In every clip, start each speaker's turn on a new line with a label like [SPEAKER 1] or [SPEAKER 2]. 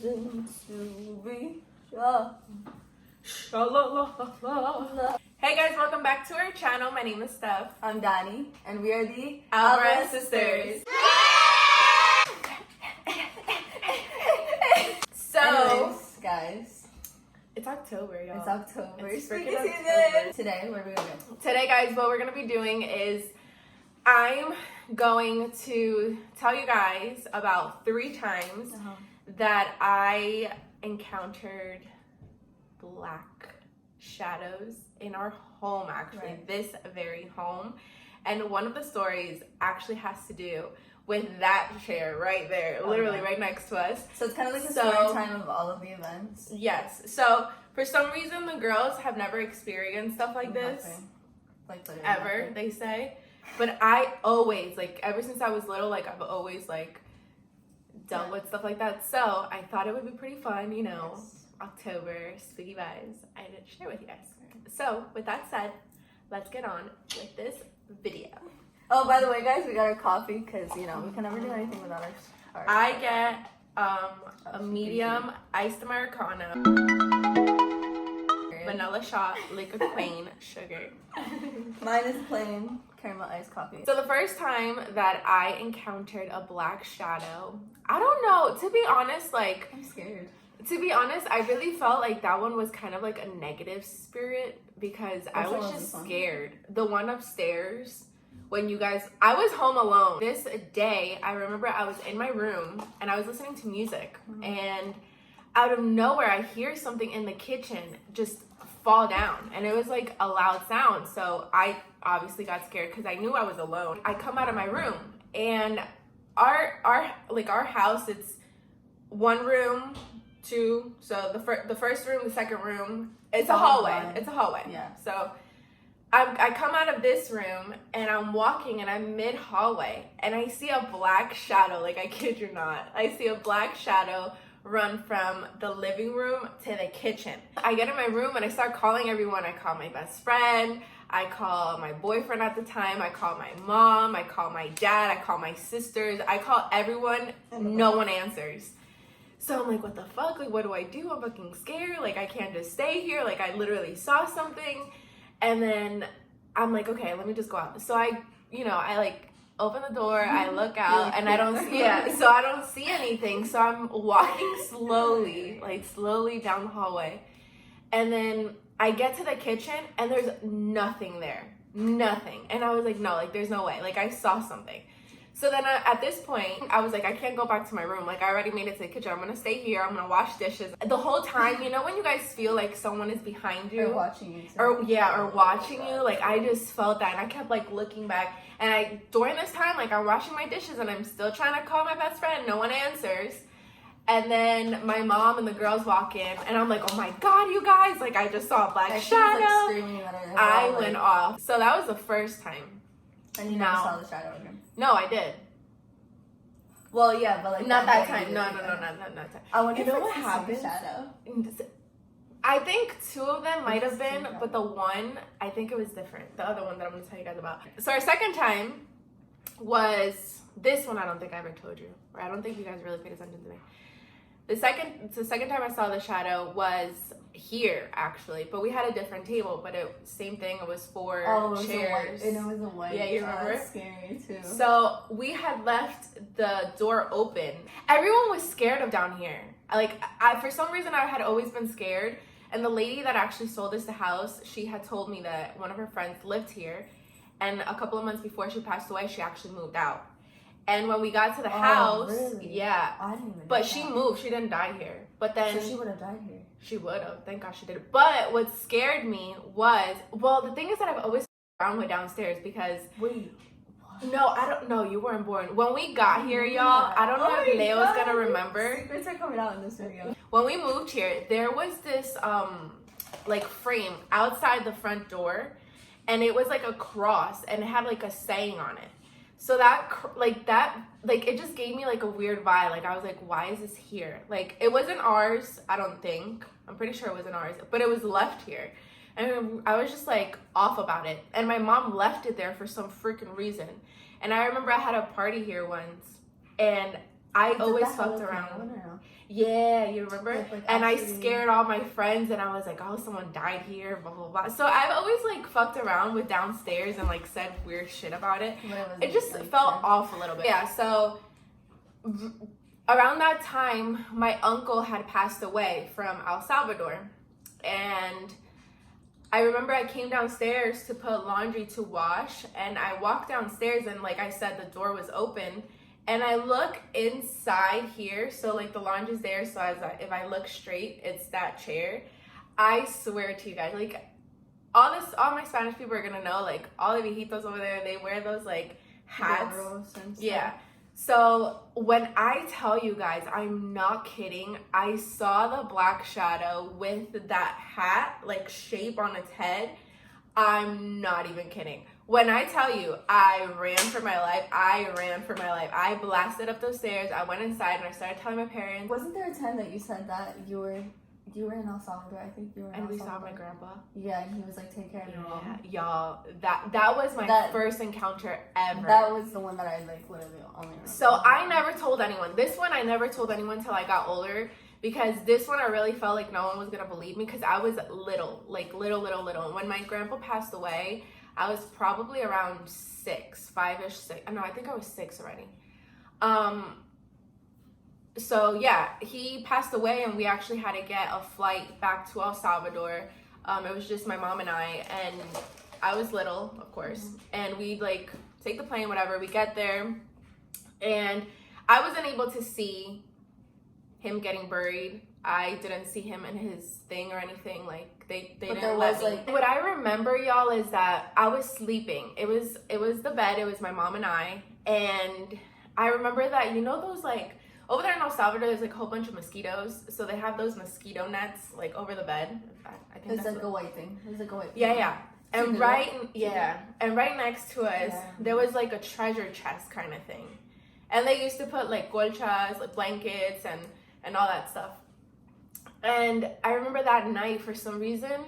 [SPEAKER 1] destined to be sure.
[SPEAKER 2] Hey guys, welcome back to our channel. My name is Steph.
[SPEAKER 1] I'm Dani, and we are the
[SPEAKER 2] Alvarez Sisters. So,
[SPEAKER 1] anyways, guys,
[SPEAKER 2] it's October, y'all.
[SPEAKER 1] it's October.
[SPEAKER 2] It's
[SPEAKER 1] Spooky
[SPEAKER 2] freaking
[SPEAKER 1] season.
[SPEAKER 2] October.
[SPEAKER 1] Today, what are we gonna do?
[SPEAKER 2] Today, guys, what we're going to be doing is I'm going to tell you guys about 3 times that I encountered black shadows in our home, actually,
[SPEAKER 1] Right.
[SPEAKER 2] this very home. And one of the stories actually has to do with that chair right there, literally right next to us.
[SPEAKER 1] So it's kind of like a story time of all of the events.
[SPEAKER 2] Yes. So for some reason, the girls have never experienced stuff like this.
[SPEAKER 1] Nothing. Like literally
[SPEAKER 2] Ever,
[SPEAKER 1] nothing.
[SPEAKER 2] they say. But I always, like, ever since I was little, like, I've always, like, dealt with stuff like that. So I thought it would be pretty fun, you know,
[SPEAKER 1] Yes.
[SPEAKER 2] October, spooky vibes. I did share with you guys. So with that said, let's get on with this video.
[SPEAKER 1] Oh, by the way, guys, we got our coffee because, you know, we can never do anything without our
[SPEAKER 2] I get a medium iced Americano, vanilla shot, liquid plain, sugar.
[SPEAKER 1] Mine is plain caramel iced coffee.
[SPEAKER 2] So the first time that I encountered a black shadow, I don't know, to be honest, like,
[SPEAKER 1] I'm scared.
[SPEAKER 2] to be honest, I really felt like that one was kind of like a negative spirit because I was just scared. The one upstairs, when you guys, I was home alone. This day, I remember I was in my room and I was listening to music, and out of nowhere, I hear something in the kitchen just fall down, and it was like a loud sound. So I obviously got scared because I knew I was alone. I come out of my room, and our house, it's 1 room, 2, so the first room, the second room, it's a hallway. It's a hallway.
[SPEAKER 1] Yeah.
[SPEAKER 2] So I come out of this room and I'm walking and I'm mid hallway and I see a black shadow. Like, I kid you not, I see a black shadow run from the living room to the kitchen. I get in my room and I start calling everyone. I call my best friend, I call my boyfriend at the time, I call my mom, I call my dad, I call my sisters, I call everyone. No one answers. So I'm like, what the fuck? Like, what do I do? I'm fucking scared. Like, I can't just stay here. Like, I literally saw something. And then I'm like, okay, let me just go out. So I like open the door, I look out, and I don't see so I don't see anything. So I'm walking slowly down the hallway. And then I get to the kitchen and there's nothing there. Nothing. And I was like, no, like, there's no way. Like, I saw something. So then at this point, I was like, I can't go back to my room. Like, I already made it to the kitchen. I'm going to stay here. I'm going to wash dishes. The whole time, you know when you guys feel like someone is behind you?
[SPEAKER 1] Or watching you.
[SPEAKER 2] Or watching you. Like, I just felt that. And I kept, like, looking back. And during this time, like, I'm washing my dishes and I'm still trying to call my best friend. No one answers. And then my mom and the girls walk in. And I'm like, oh, my God, you guys. Like, I just saw a black shadow. I went off. So that was the first time.
[SPEAKER 1] And you never saw the shadow again?
[SPEAKER 2] No, I did.
[SPEAKER 1] Well, yeah, but like
[SPEAKER 2] not that time. No, not that time.
[SPEAKER 1] I wonder
[SPEAKER 2] you know
[SPEAKER 1] if
[SPEAKER 2] what
[SPEAKER 1] it's
[SPEAKER 2] happened.
[SPEAKER 1] Shadow.
[SPEAKER 2] I think 2 of them might have been, but the one, I think it was different. The other one that I'm going to tell you guys about. So our second time was this one. I don't think I ever told you, or I don't think you guys really paid attention to me. The second time I saw the shadow was here, actually, but we had a different table, but same thing. It was 4 chairs.
[SPEAKER 1] And it was a white.
[SPEAKER 2] Yeah, you remember?
[SPEAKER 1] That's scary too.
[SPEAKER 2] So we had left the door open. Everyone was scared of down here. Like, for some reason, I had always been scared. And the lady that actually sold us the house, she had told me that one of her friends lived here, and a couple of months before she passed away, she actually moved out. And when we got to the house,
[SPEAKER 1] really?
[SPEAKER 2] yeah,
[SPEAKER 1] I didn't even
[SPEAKER 2] but she moved. She didn't die here. But then
[SPEAKER 1] so she would have died here.
[SPEAKER 2] She would have. Thank God she did. But what scared me was, well, the thing is that I've always around with downstairs because
[SPEAKER 1] wait.
[SPEAKER 2] No, I don't know. You weren't born. When we got here, y'all, I don't know if Leo's gonna remember.
[SPEAKER 1] Secrets are coming out in this video.
[SPEAKER 2] When we moved here, there was this like frame outside the front door, and it was like a cross, and it had like a saying on it. So it just gave me like a weird vibe. Like, I was like, why is this here? Like, it wasn't ours, I don't think. I'm pretty sure it wasn't ours, but it was left here. And I was just like off about it. And my mom left it there for some freaking reason. And I remember I had a party here once, and I
[SPEAKER 1] Did
[SPEAKER 2] always
[SPEAKER 1] that
[SPEAKER 2] fucked
[SPEAKER 1] Hello
[SPEAKER 2] around.
[SPEAKER 1] Kitty one or no?
[SPEAKER 2] Yeah, you remember?
[SPEAKER 1] Like,
[SPEAKER 2] and I
[SPEAKER 1] actually-
[SPEAKER 2] scared all my friends, and I was like, oh, someone died here, blah, blah, blah. So I've always, like, fucked around with downstairs and, like, said weird shit about it.
[SPEAKER 1] But
[SPEAKER 2] It just
[SPEAKER 1] like,
[SPEAKER 2] felt
[SPEAKER 1] true.
[SPEAKER 2] off a little bit. Yeah, so around that time, my uncle had passed away from El Salvador. And I remember I came downstairs to put laundry to wash, and I walked downstairs, and like I said, the door was open. And I look inside here, so like the laundry's there, so if I look straight, it's that chair. I swear to you guys, like all my Spanish people are gonna know, like all the viejitos over there, they wear those like hats. Yeah. So when I tell you guys, I'm not kidding, I saw the black shadow with that hat, like shape on its head. I'm not even kidding. When I tell you, I ran for my life. I blasted up those stairs. I went inside and I started telling my parents.
[SPEAKER 1] Wasn't there a time that you said that you were in El Salvador? I think you were in
[SPEAKER 2] And
[SPEAKER 1] El
[SPEAKER 2] we
[SPEAKER 1] Salvador.
[SPEAKER 2] saw my grandpa.
[SPEAKER 1] Yeah, and he was like, take care of your mom.
[SPEAKER 2] Y'all, that was my first encounter ever.
[SPEAKER 1] That was the one that I like literally only remember.
[SPEAKER 2] So I never told anyone. This one I never told anyone till I got older, because this one I really felt like no one was gonna believe me, because I was little. And when my grandpa passed away, I was probably around 5-ish, 6. No, I think I was 6 already. So yeah, he passed away, and we actually had to get a flight back to El Salvador. It was just my mom and I was little, of course, and we'd like take the plane, whatever. We get there, and I wasn't able to see him getting buried. I didn't see him in his thing or anything. Like they didn't let me. Like, what I remember, y'all, is that I was sleeping. It was the bed. It was my mom and I remember that, you know, those like over there in El Salvador, there's like a whole bunch of mosquitoes. So they have those mosquito nets like over the bed. I think
[SPEAKER 1] it's like a white thing. It's like a white thing.
[SPEAKER 2] Yeah. And right next to us, there was like a treasure chest kind of thing. And they used to put like colchas, like blankets and all that stuff. And I remember that night, for some reason,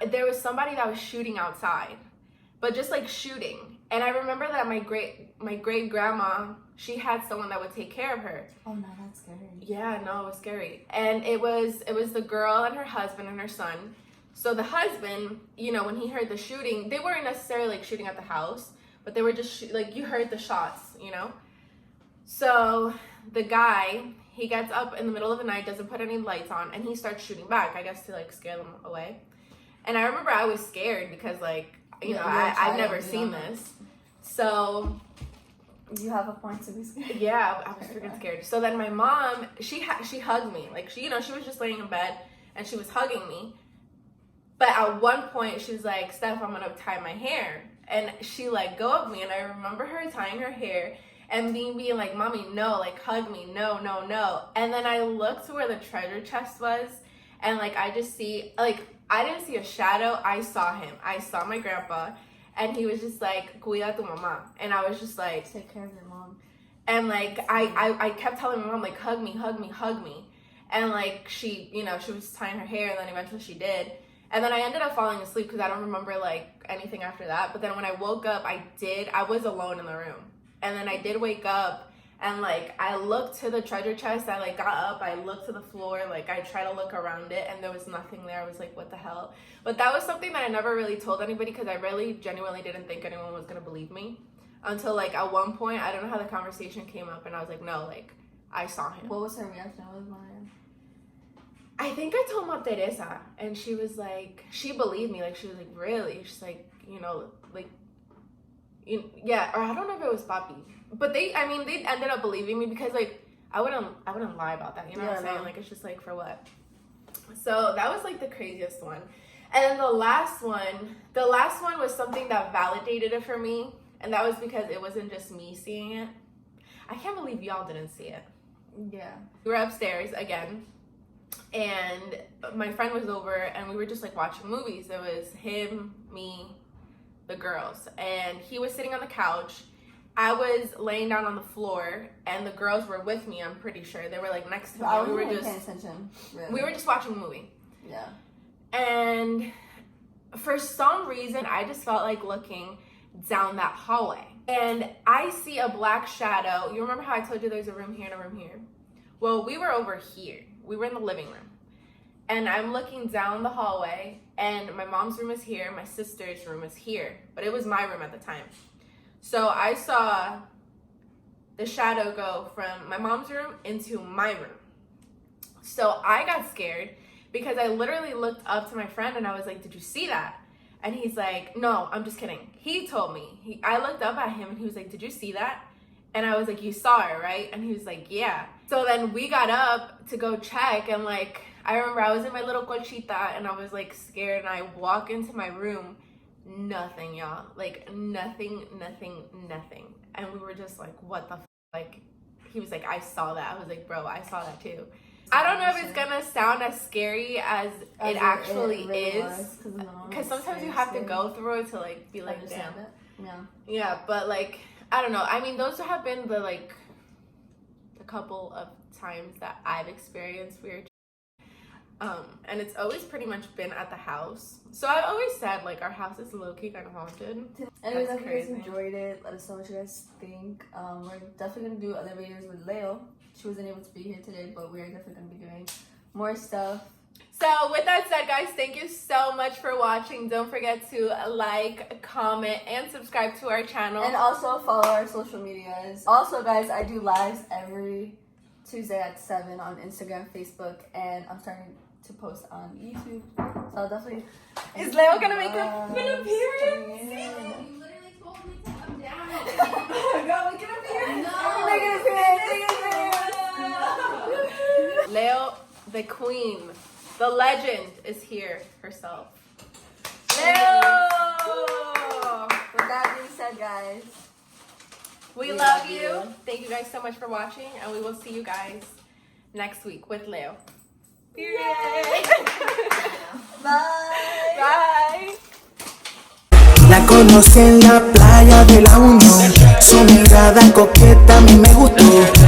[SPEAKER 2] there was somebody that was shooting outside, but just like shooting. And I remember that my great grandma, she had someone that would take care of her.
[SPEAKER 1] Oh no, that's scary.
[SPEAKER 2] Yeah, no, it was scary. And it was the girl and her husband and her son. So the husband, you know, when he heard the shooting, they weren't necessarily like shooting at the house, but they were just like, you heard the shots, you know? So the guy, he gets up in the middle of the night, doesn't put any lights on, and he starts shooting back, I guess to like scare them away. And I remember I was scared because like, you know, I've never seen this. So
[SPEAKER 1] you have a point to be scared.
[SPEAKER 2] Yeah, I was freaking scared. So then my mom, she hugged me. Like she, you know, she was just laying in bed and she was hugging me. But at one point she was like, Steph, I'm gonna tie my hair. And she let go of me, and I remember her tying her hair and being like, Mommy, no, like hug me, no. And then I looked to where the treasure chest was, and like I just see, like I didn't see a shadow, I saw him. I saw my grandpa, and he was just like, cuida tu mamá. And I was just like,
[SPEAKER 1] take care of your mom.
[SPEAKER 2] And like I kept telling my mom, like, hug me. And like she, you know, she was tying her hair, and then eventually she did. And then I ended up falling asleep because I don't remember like anything after that. But then when I woke up, I was alone in the room. And then I did wake up, and like I looked to the treasure chest. I like got up, I looked to the floor, like I tried to look around it, and there was nothing there. I was like, what the hell? But that was something that I never really told anybody, because I really genuinely didn't think anyone was gonna believe me. Until like at one point, I don't know how the conversation came up, and I was like, no, like I saw him.
[SPEAKER 1] What was her reaction? What was Maria?
[SPEAKER 2] I think I told Mom Teresa, and she was like, she believed me. Like she was like, really? She's like, you know, like, yeah. Or I don't know if it was Papi, but they ended up believing me, because like I wouldn't lie about that. You know what I'm saying?
[SPEAKER 1] No.
[SPEAKER 2] Like it's just like, for what? So that was like the craziest one. And then the last one was something that validated it for me, and that was because it wasn't just me seeing it. I can't believe y'all didn't see it.
[SPEAKER 1] Yeah.
[SPEAKER 2] We were upstairs again, and my friend was over, and we were just like watching movies. It was him, me, the girls, and he was sitting on the couch. I was laying down on the floor, and the girls were with me. I'm pretty sure they were like next to me.
[SPEAKER 1] I wasn't paying attention. Really.
[SPEAKER 2] We were just watching a movie.
[SPEAKER 1] Yeah.
[SPEAKER 2] And for some reason, I just felt like looking down that hallway. and I see a black shadow. You remember how I told you there's a room here and a room here? Well, we were over here. We were in the living room. And I'm looking down the hallway, and my mom's room is here, my sister's room is here, but it was my room at the time. So I saw the shadow go from my mom's room into my room. So I got scared because I literally looked up to my friend and I was like, did you see that? And he's like, no, I'm just kidding. He told me. I looked up at him and he was like, did you see that? And I was like, you saw it, right? And he was like, yeah. So then we got up to go check, and like, I remember I was in my little colchita and I was like scared, and I walk into my room, nothing, y'all. Like nothing. And we were just like, what the f-? Like, he was like, I saw that. I was like, bro, I saw that too. I don't know if it's gonna sound as scary as it actually really is, because sometimes you have to go through it to like be like, damn. Yeah, but like, I don't know. I mean, those have been the like the couple of times that I've experienced weird. And it's always pretty much been at the house. So I've always said like our house is low-key kind of haunted.
[SPEAKER 1] Anyways, I hope you guys enjoyed it. Let us know what you guys think. We're definitely gonna do other videos with Leo. She wasn't able to be here today, but we're definitely gonna be doing more stuff.
[SPEAKER 2] So with that said, guys, thank you so much for watching. Don't forget to like, comment, and subscribe to our channel.
[SPEAKER 1] And also follow our social medias. Also, guys, I do lives every Tuesday at 7 on Instagram, Facebook, and I'm starting to post on YouTube. So I'll definitely...
[SPEAKER 2] Is Leo gonna make an appearance?
[SPEAKER 3] You literally told me to come down.
[SPEAKER 2] Go make an appearance.
[SPEAKER 3] No.
[SPEAKER 1] Make an appearance.
[SPEAKER 2] Leo, the queen, the legend, is here herself. Leo!
[SPEAKER 1] With that being said, guys,
[SPEAKER 2] we love you. Thank you guys so much for watching, and we will see you guys next week with Leo. Period.
[SPEAKER 1] bye.
[SPEAKER 2] Bye.
[SPEAKER 4] La conocí en la playa de la Unión, su mirada coqueta a mí me